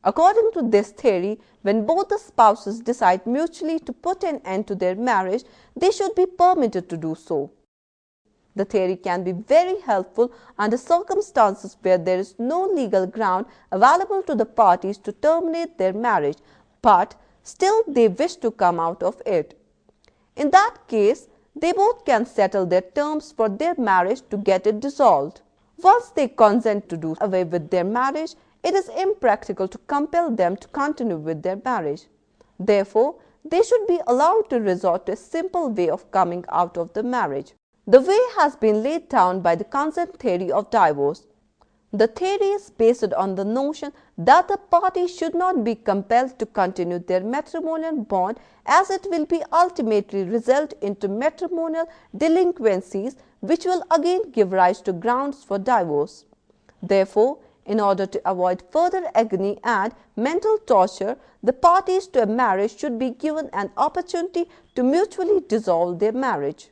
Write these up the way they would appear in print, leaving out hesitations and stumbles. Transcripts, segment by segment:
According to this theory, when both the spouses decide mutually to put an end to their marriage, they should be permitted to do so. The theory can be very helpful under circumstances where there is no legal ground available to the parties to terminate their marriage, but still they wish to come out of it. In that case, they both can settle their terms for their marriage to get it dissolved. Once they consent to do away with their marriage, it is impractical to compel them to continue with their marriage. Therefore, they should be allowed to resort to a simple way of coming out of the marriage. The way has been laid down by the consent theory of divorce. The theory is based on the notion that the parties should not be compelled to continue their matrimonial bond, as it will be ultimately result into matrimonial delinquencies, which will again give rise to grounds for divorce. Therefore, in order to avoid further agony and mental torture, the parties to a marriage should be given an opportunity to mutually dissolve their marriage.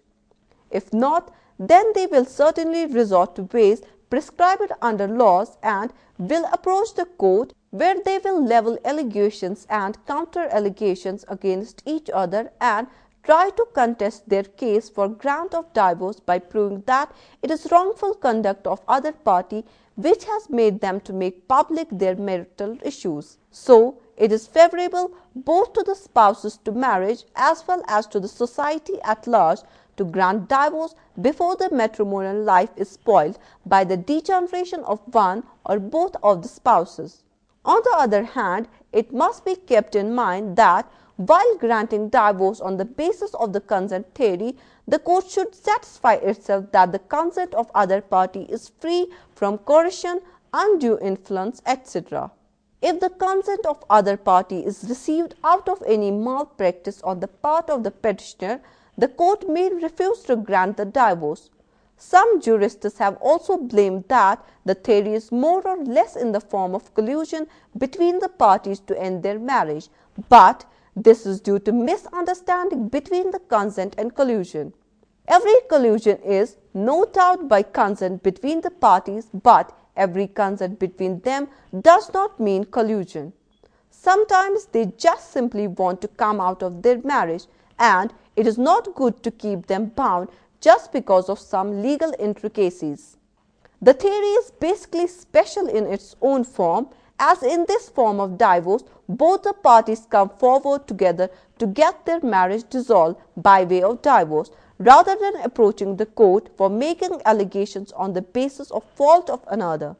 If not, then they will certainly resort to ways prescribed under laws and will approach the court, where they will level allegations and counter allegations against each other and try to contest their case for grant of divorce by proving that it is wrongful conduct of other party which has made them to make public their marital issues. So, it is favorable both to the spouses to marriage as well as to the society at large to grant divorce before the matrimonial life is spoiled by the degeneration of one or both of the spouses. On the other hand, it must be kept in mind that while granting divorce on the basis of the consent theory, the court should satisfy itself that the consent of other party is free from coercion, undue influence, etc. If the consent of other party is received out of any malpractice on the part of the petitioner, the court may refuse to grant the divorce. Some jurists have also blamed that the theory is more or less in the form of collusion between the parties to end their marriage, but this is due to misunderstanding between the consent and collusion. Every collusion is no doubt by consent between the parties, but every consent between them does not mean collusion. Sometimes they just simply want to come out of their marriage, and it is not good to keep them bound just because of some legal intricacies. The theory is basically special in its own form, as in this form of divorce, both the parties come forward together to get their marriage dissolved by way of divorce, rather than approaching the court for making allegations on the basis of fault of another.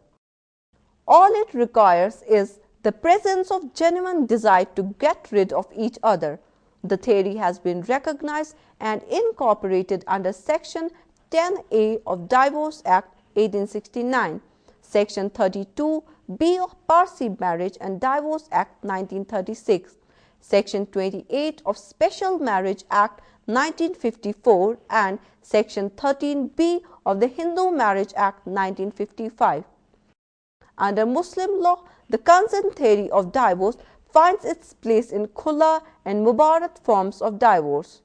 All it requires is the presence of genuine desire to get rid of each other. The theory has been recognized and incorporated under Section 10A of Divorce Act 1869, Section 32B of Parsi Marriage and Divorce Act 1936, Section 28 of Special Marriage Act 1954 and Section 13B of the Hindu Marriage Act 1955. Under Muslim law, the consent theory of divorce finds its place in Khula and Mubarak forms of divorce.